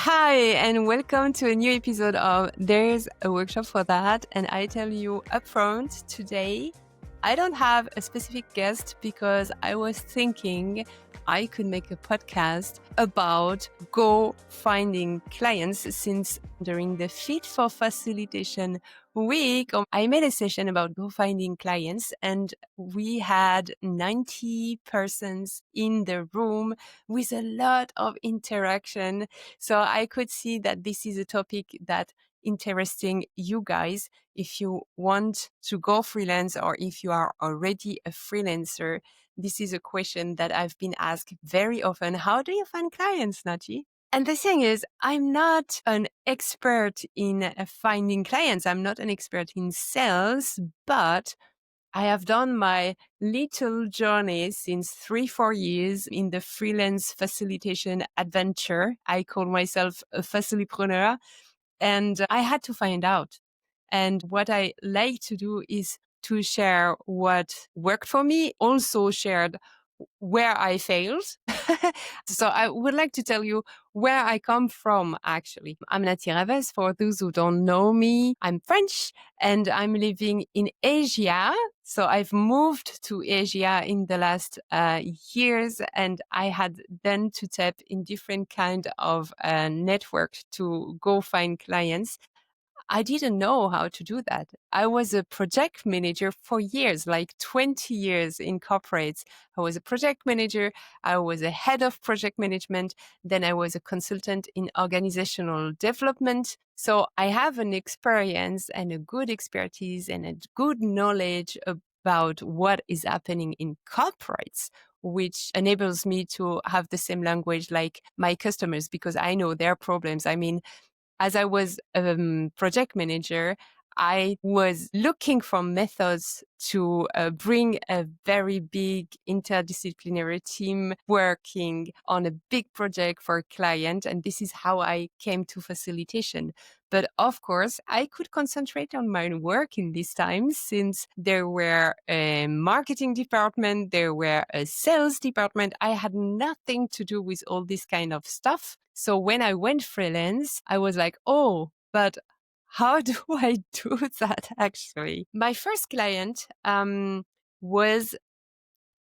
Hi, and welcome to a new episode of There's a Workshop for That. And I tell you upfront today, I don't have a specific guest because I was thinking I could make a podcast about GoFinding Clients since during the Fit for Facilitation week, I made a session about GoFinding Clients and we had 90 persons in the room with a lot of interaction. So I could see that this is a topic that interesting you guys. If you want to go freelance or if you are already a freelancer, this is a question that I've been asked very often. How do you find clients, Nachi? And the thing is, I'm not an expert in finding clients. I'm not an expert in sales, but I have done my little journey since 3-4 years in the freelance facilitation adventure. I call myself a facilipreneur and I had to find out. And what I like to do is to share what worked for me, also shared where I failed. So I would like to tell you where I come from, actually. I'm Nati Raves. For those who don't know me, I'm French and I'm living in Asia. So I've moved to Asia in the last years, and I had then to tap in different kind of network to go find clients. I didn't know how to do that. I was a project manager for years, like 20 years in corporates. I was a project manager. I was a head of project management. Then I was a consultant in organizational development. So I have an experience and a good expertise and a good knowledge about what is happening in corporates, which enables me to have the same language like my customers because I know their problems. I mean, as I was project manager, I was looking for methods to bring a very big interdisciplinary team working on a big project for a client. And this is how I came to facilitation. But of course, I could concentrate on my work in this time since there were a marketing department, there were a sales department. I had nothing to do with all this kind of stuff. So when I went freelance, I was like, oh, but how do I do that actually? My first client was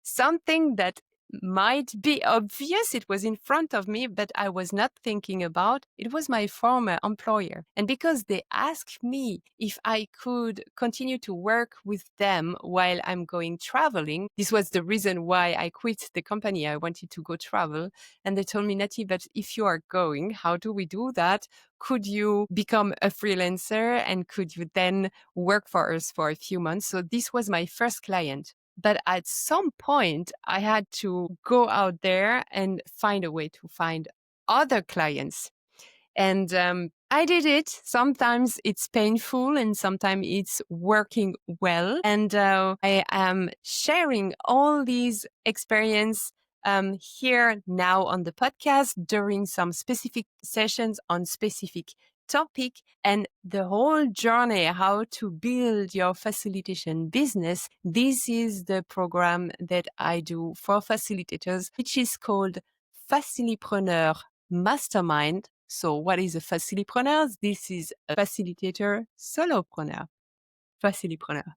something that might be obvious. It was in front of me, but I was not thinking about. It was my former employer. And because they asked me if I could continue to work with them while I'm going traveling, this was the reason why I quit the company. I wanted to go travel. And they told me, Nati, but if you are going, how do we do that? Could you become a freelancer and could you then work for us for a few months? So this was my first client. But at some point, I had to go out there and find a way to find other clients. And I did it. Sometimes it's painful and sometimes it's working well. And I am sharing all these experience here now on the podcast during some specific sessions on specific topic, and the whole journey how to build your facilitation business. This is the program that I do for facilitators, which is called Facilipreneur Mastermind. So what is a facilipreneur? This is a facilitator solopreneur. Facilipreneur.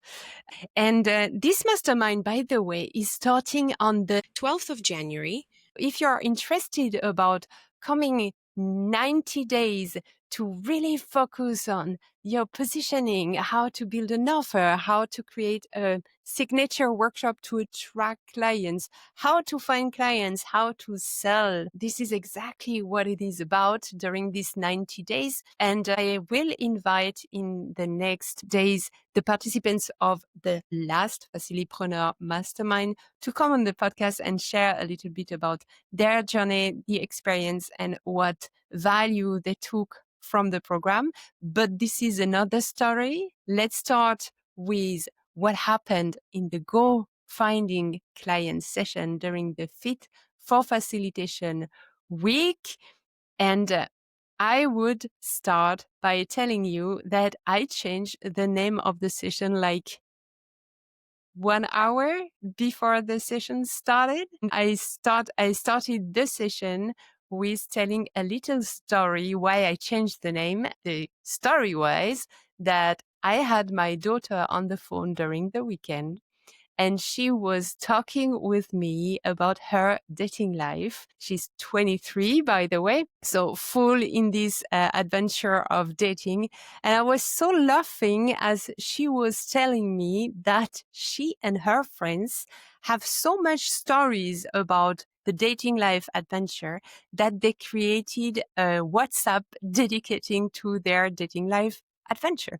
And this mastermind, by the way, is starting on the 12th of January. If you're interested about coming 90 days to really focus on your positioning, how to build an offer, how to create a signature workshop to attract clients, how to find clients, how to sell. This is exactly what it is about during these 90 days. And I will invite in the next days the participants of the last Facilipreneur Mastermind to come on the podcast and share a little bit about their journey, the experience, and what value they took from the program. But this is another story. Let's start with what happened in the Go Finding Clients session during the Fit for Facilitation week. And I would start by telling you that I changed the name of the session like 1 hour before the session started. I started the session who is telling a little story why I changed the name. The story was that I had my daughter on the phone during the weekend, and she was talking with me about her dating life. She's 23, by the way, so full in this adventure of dating. And I was so laughing as she was telling me that she and her friends have so much stories about the dating life adventure that they created a WhatsApp dedicating to their dating life adventure.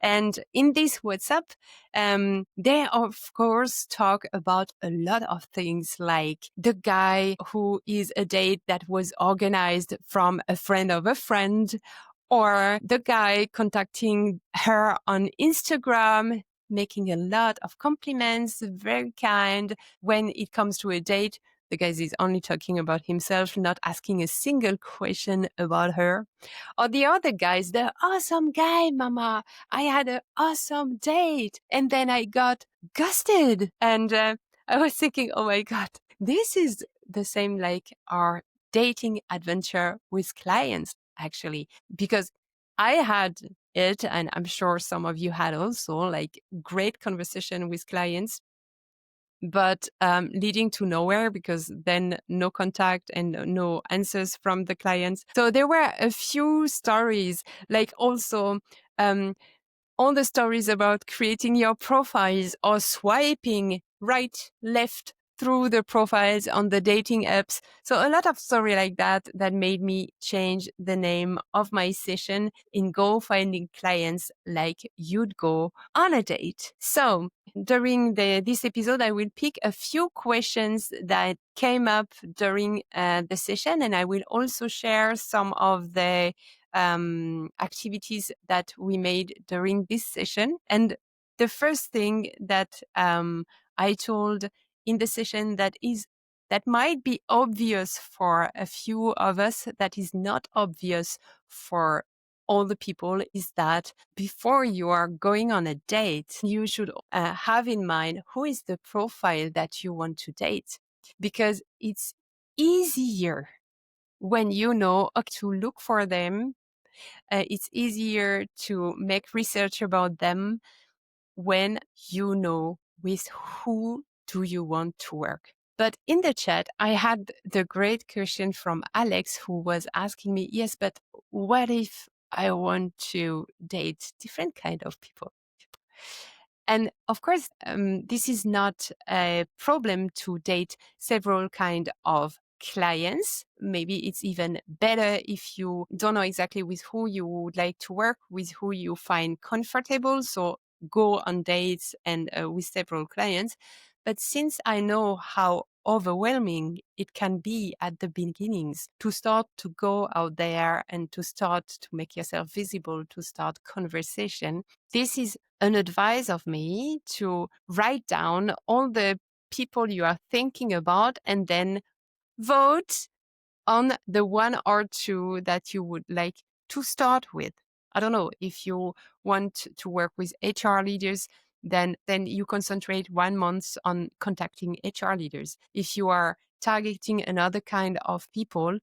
And in this WhatsApp, they of course talk about a lot of things, like the guy who is a date that was organized from a friend of a friend, or the guy contacting her on Instagram, making a lot of compliments, very kind. When it comes to a date, the guy is only talking about himself, not asking a single question about her. Or the other guys, the awesome guy, mama. I had an awesome date and then I got ghosted. And I was thinking, oh my God, this is the same like our dating adventure with clients, actually, because I had it, and I'm sure some of you had also, like great conversation with clients, but leading to nowhere, because then no contact and no answers from the clients. So there were a few stories, like also all the stories about creating your profiles or swiping right, left through the profiles on the dating apps. So a lot of story like that that made me change the name of my session in Go Finding Clients, like you'd go on a date. So during this episode, I will pick a few questions that came up during the session, and I will also share some of the activities that we made during this session. And the first thing that I told in the session that might be obvious for a few of us, that is not obvious for all the people, is that before you are going on a date, you should have in mind who is the profile that you want to date, because it's easier when you know to look for them. It's easier to make research about them when you know with who do you want to work. But in the chat, I had the great question from Alex, who was asking me, yes, but what if I want to date different kind of people? And of course, this is not a problem to date several kind of clients. Maybe it's even better if you don't know exactly with who you would like to work, with who you find comfortable. So go on dates and with several clients. But since I know how overwhelming it can be at the beginnings to start to go out there and to start to make yourself visible, to start conversation, this is an advice of me to write down all the people you are thinking about and then vote on the one or two that you would like to start with. I don't know, if you want to work with HR leaders, then you concentrate 1 month on contacting HR leaders. If you are targeting another kind of people,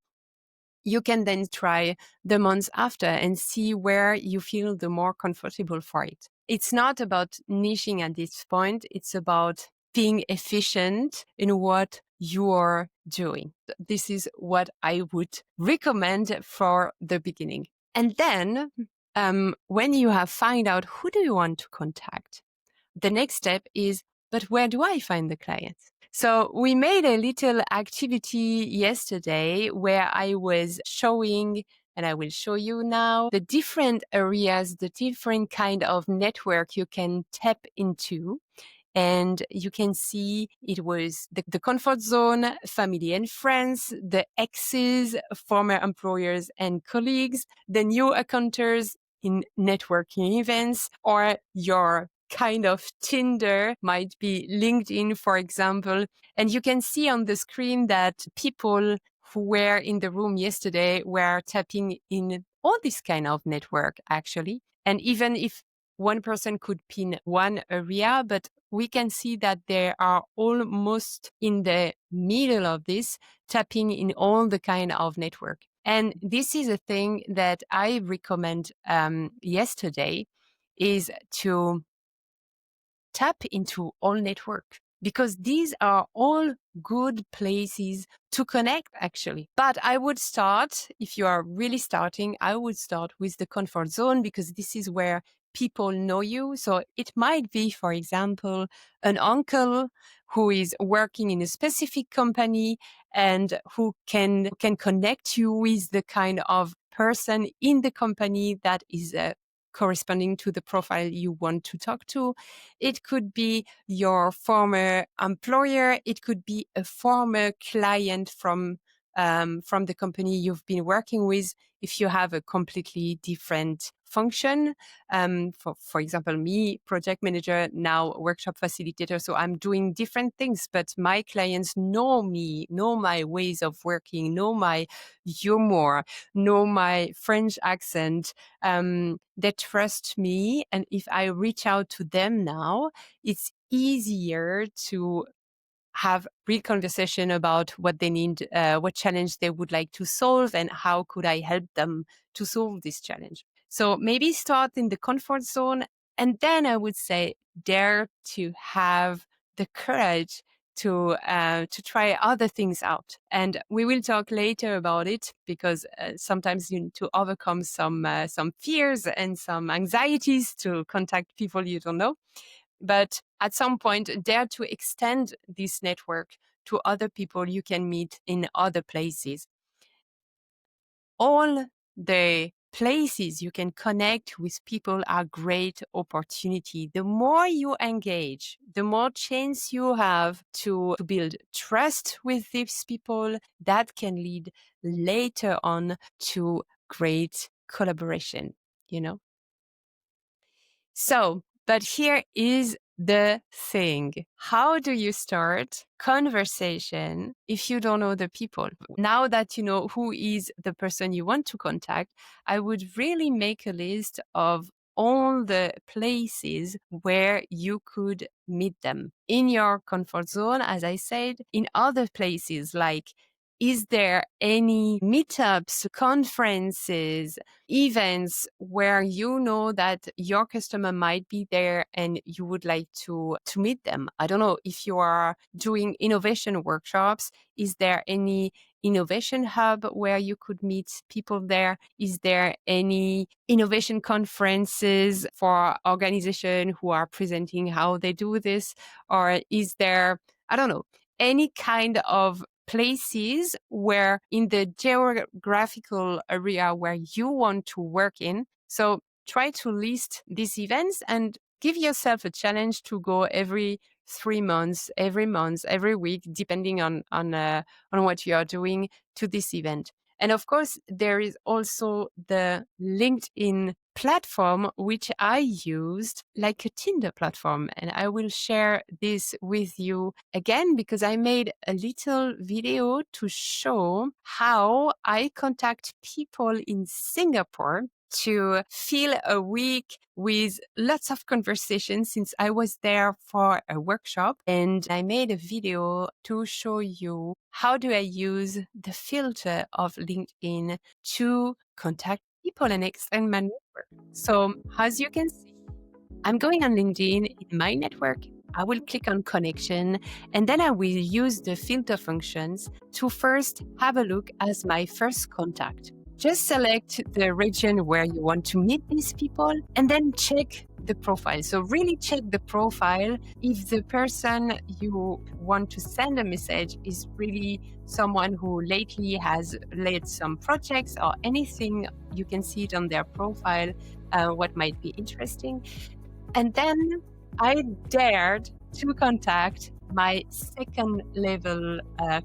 you can then try the months after and see where you feel the more comfortable for it. It's not about niching at this point. It's about being efficient in what you are doing. This is what I would recommend for the beginning. And then when you have found out who do you want to contact, the next step is, but where do I find the clients? So we made a little activity yesterday where I was showing, and I will show you now, the different areas, the different kind of network you can tap into. And you can see it was the comfort zone, family and friends, the exes, former employers and colleagues, the new encounters in networking events, or your kind of Tinder, might be LinkedIn, for example. And you can see on the screen that people who were in the room yesterday were tapping in all this kind of network, actually. And even if one person could pin one area, but we can see that they are almost in the middle of this, tapping in all the kind of network. And this is a thing that I recommend yesterday, is to tap into all network, because these are all good places to connect actually. But I would start, if you are really starting, I would start with the comfort zone, because this is where people know you. So it might be, for example, an uncle who is working in a specific company and who can connect you with the kind of person in the company that is corresponding to the profile you want to talk to. It could be your former employer. It could be a former client from the company you've been working with, if you have a completely different function. For example, me, project manager, now workshop facilitator. So I'm doing different things, but my clients know me, know my ways of working, know my humor, know my French accent. They trust me. And if I reach out to them now, it's easier to have real conversation about what they need, what challenge they would like to solve, and how could I help them to solve this challenge. So maybe start in the comfort zone, and then I would say dare to have the courage to try other things out. And we will talk later about it, because sometimes you need to overcome some fears and some anxieties to contact people you don't know. But at some point, dare to extend this network to other people you can meet in other places. All the places you can connect with people are great opportunity. The more you engage, the more chance you have to build trust with these people that can lead later on to great collaboration, you know? So, but here is the thing. How do you start conversation if you don't know the people? Now that you know who is the person you want to contact, I would really make a list of all the places where you could meet them in your comfort zone, as I said, in other places. Like, is there any meetups, conferences, events where you know that your customer might be there and you would like to meet them? I don't know, if you are doing innovation workshops, is there any innovation hub where you could meet people there? Is there any innovation conferences for organizations who are presenting how they do this? Or is there, I don't know, any kind of places where in the geographical area where you want to work in? So try to list these events and give yourself a challenge to go every 3 months, every month, every week, depending on what you are doing, to this event. And of course, there is also the LinkedIn platform, which I used like a Tinder platform. And I will share this with you again, because I made a little video to show how I contact people in Singapore to fill a week with lots of conversations, since I was there for a workshop. And I made a video to show you how do I use the filter of LinkedIn to contact people and extend my network. So as you can see, I'm going on LinkedIn in my network. I will click on connection, and then I will use the filter functions to first have a look as my first contact. Just select the region where you want to meet these people, and then check the profile. So really check the profile if the person you want to send a message is really someone who lately has led some projects or anything. You can see it on their profile, what might be interesting. And then I dared to contact my second level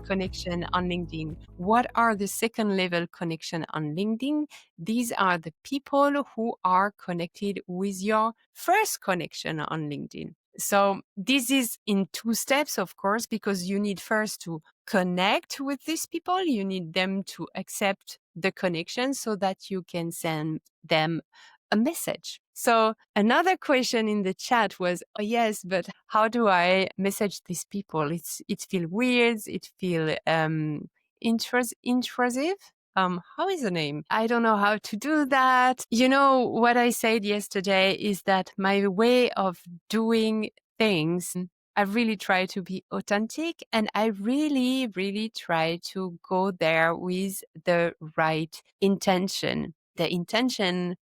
connection on LinkedIn. What are the second level connection on LinkedIn? These are the people who are connected with your first connection on LinkedIn. So this is in 2 steps, of course, because you need first to connect with these people. You need them to accept the connection so that you can send them a message. So another question in the chat was, oh, yes, but how do I message these people? It feels weird. It feels intrusive. How is the name? I don't know how to do that. What I said yesterday is that my way of doing things, I really try to be authentic, and I really, really try to go there with the right intention. The intention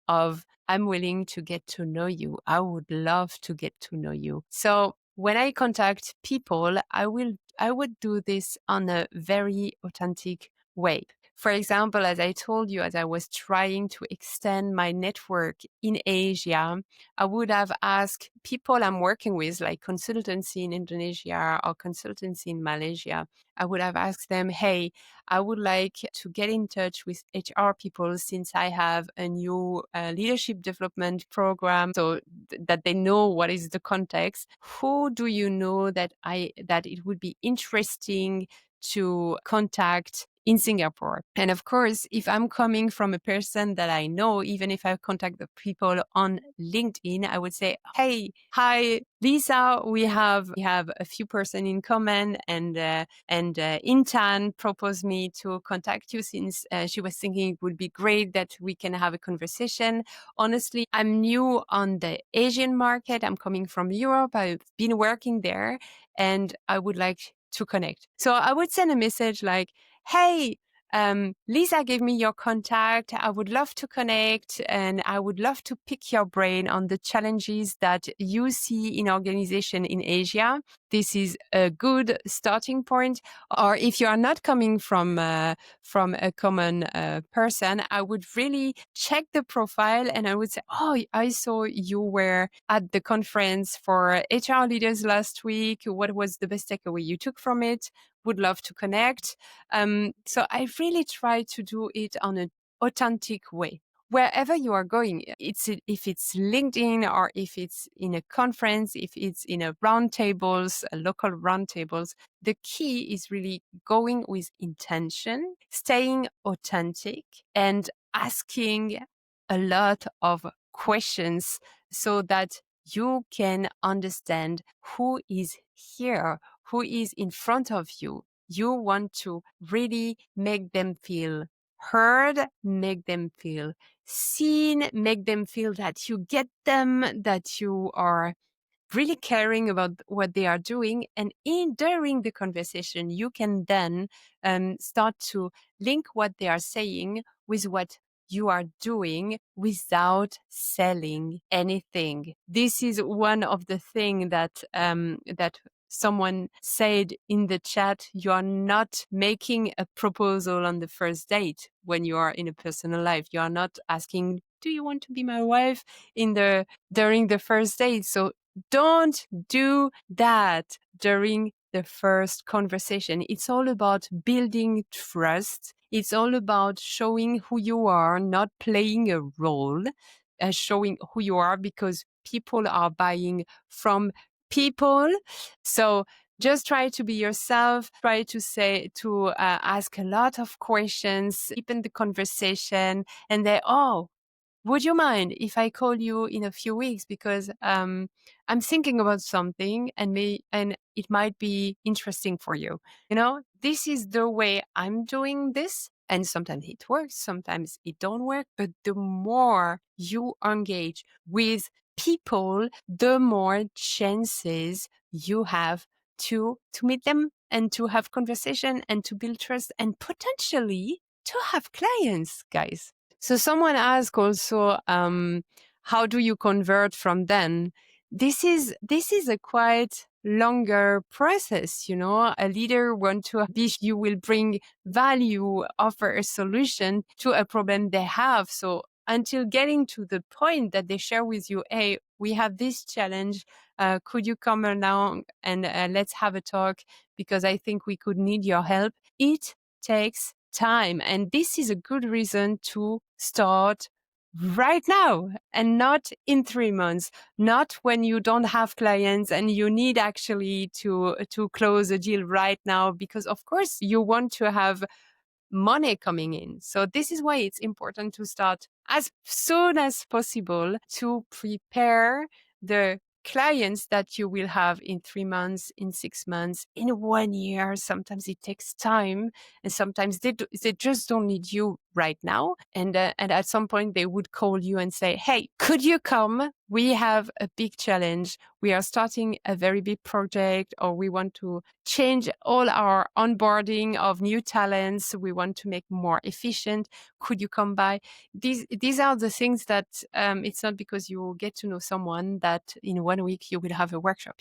of, I'm willing to get to know you. I would love to get to know you. So when I contact people, I would do this on a very authentic way. For example, as I told you, as I was trying to extend my network in Asia, I would have asked people I'm working with, like consultancy in Indonesia or consultancy in Malaysia. I would have asked them, hey, I would like to get in touch with HR people since I have a new leadership development program, so that they know what is the context. Who do you know that it would be interesting to contact in Singapore? And of course, if I'm coming from a person that I know, even if I contact the people on LinkedIn, I would say, hey, hi, Lisa, we have a few person in common, and Intan proposed me to contact you since she was thinking it would be great that we can have a conversation. Honestly, I'm new on the Asian market. I'm coming from Europe. I've been working there, and I would like to connect. So I would send a message like, hey, Lisa gave me your contact. I would love to connect, and I would love to pick your brain on the challenges that you see in organization in Asia. This is a good starting point. Or if you are not coming from a common person, I would really check the profile, and I would say, oh, I saw you were at the conference for HR leaders last week. What was the best takeaway you took from it? Would love to connect. So I really try to do it on an authentic way. Wherever you are going, if it's LinkedIn or if it's in a conference, if it's in a roundtables, a local roundtables, the key is really going with intention, staying authentic, and asking a lot of questions so that you can understand who is here, who is in front of you. You want to really make them feel heard, make them feel seen, make them feel that you get them, that you are really caring about what they are doing. And during the conversation, you can then start to link what they are saying with what you are doing without selling anything. This is one of the things that someone said in the chat. You are not making a proposal on the first date when you are in a personal life. You are not asking, do you want to be my wife during the first date? So don't do that during the first conversation. It's all about building trust. It's all about showing who you are, not playing a role, showing who you are, because people are buying from people. So just try to be yourself, try to ask a lot of questions, deepen the conversation, and then, oh, would you mind if I call you in a few weeks? Because I'm thinking about something, and it might be interesting for you. This is the way I'm doing this. And sometimes it works, sometimes it don't work. But the more you engage with people, the more chances you have to meet them and to have conversation and to build trust and potentially to have clients, guys. So someone asked also, how do you convert from then? This is a quite longer process. A leader want to be, you will bring value, offer a solution to a problem they have. So until getting to the point that they share with you, hey, we have this challenge. Could you come along and let's have a talk, because I think we could need your help. It takes time. And this is a good reason to start right now and not in 3 months, not when you don't have clients and you need actually to close a deal right now, because of course you want to have money coming in. So this is why it's important to start as soon as possible to prepare the clients that you will have in 3 months, in 6 months, in 1 year. Sometimes it takes time, and sometimes they just don't need you right now. And at some point they would call you and say, hey, could you come? We have a big challenge. We are starting a very big project, or we want to change all our onboarding of new talents. We want to make more efficient. Could you come by? These are the things that it's not because you get to know someone that in 1 week you will have a workshop,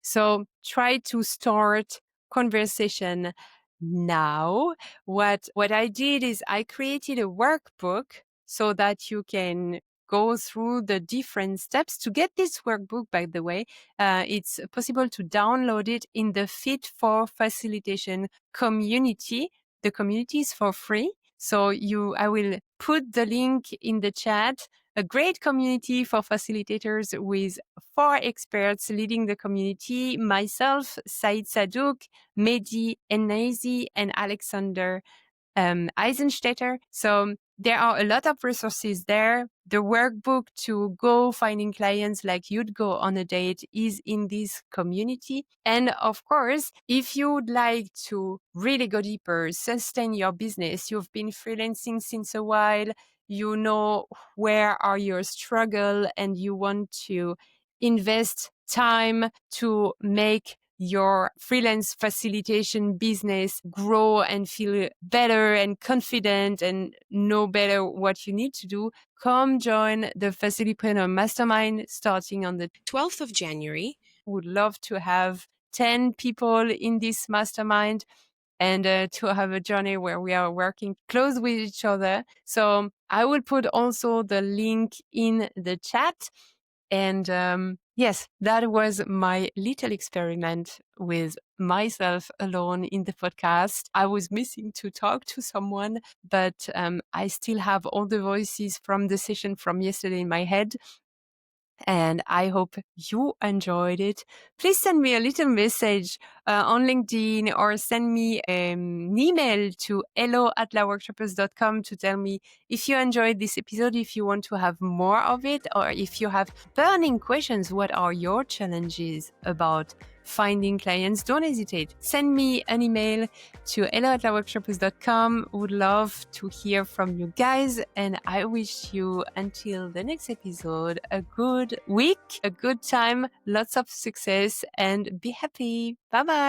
So try to start conversation now. What I did is I created a workbook so that you can go through the different steps. To get this workbook, by the way, it's possible to download it in the Fit for Facilitation community. The community is for free. So I will put the link in the chat. A great community for facilitators with 4 experts leading the community: myself, Said Sadouk, Mehdi Enazi, and Alexander Eisenstetter. So there are a lot of resources there. The workbook to go finding clients like you'd go on a date is in this community. And of course, if you would like to really go deeper, sustain your business, you've been freelancing since a while, you know where are your struggle, and you want to invest time to make your freelance facilitation business grow and feel better and confident and know better what you need to do, come join the Facilipreneur Mastermind starting on the 12th of January. Would love to have 10 people in this mastermind and to have a journey where we are working close with each other. So I will put also the link in the chat. And yes, that was my little experiment with myself alone in the podcast. I was missing to talk to someone, but I still have all the voices from the session from yesterday in my head. And I hope you enjoyed it. Please send me a little message on LinkedIn, or send me an email to hello@laworkshoppers.com to tell me if you enjoyed this episode, if you want to have more of it, or if you have burning questions. What are your challenges about finding clients? Don't hesitate. Send me an email to hello@laworkshoppers.com. Would love to hear from you guys. And I wish you, until the next episode, a good week, a good time, lots of success, and be happy. Bye bye.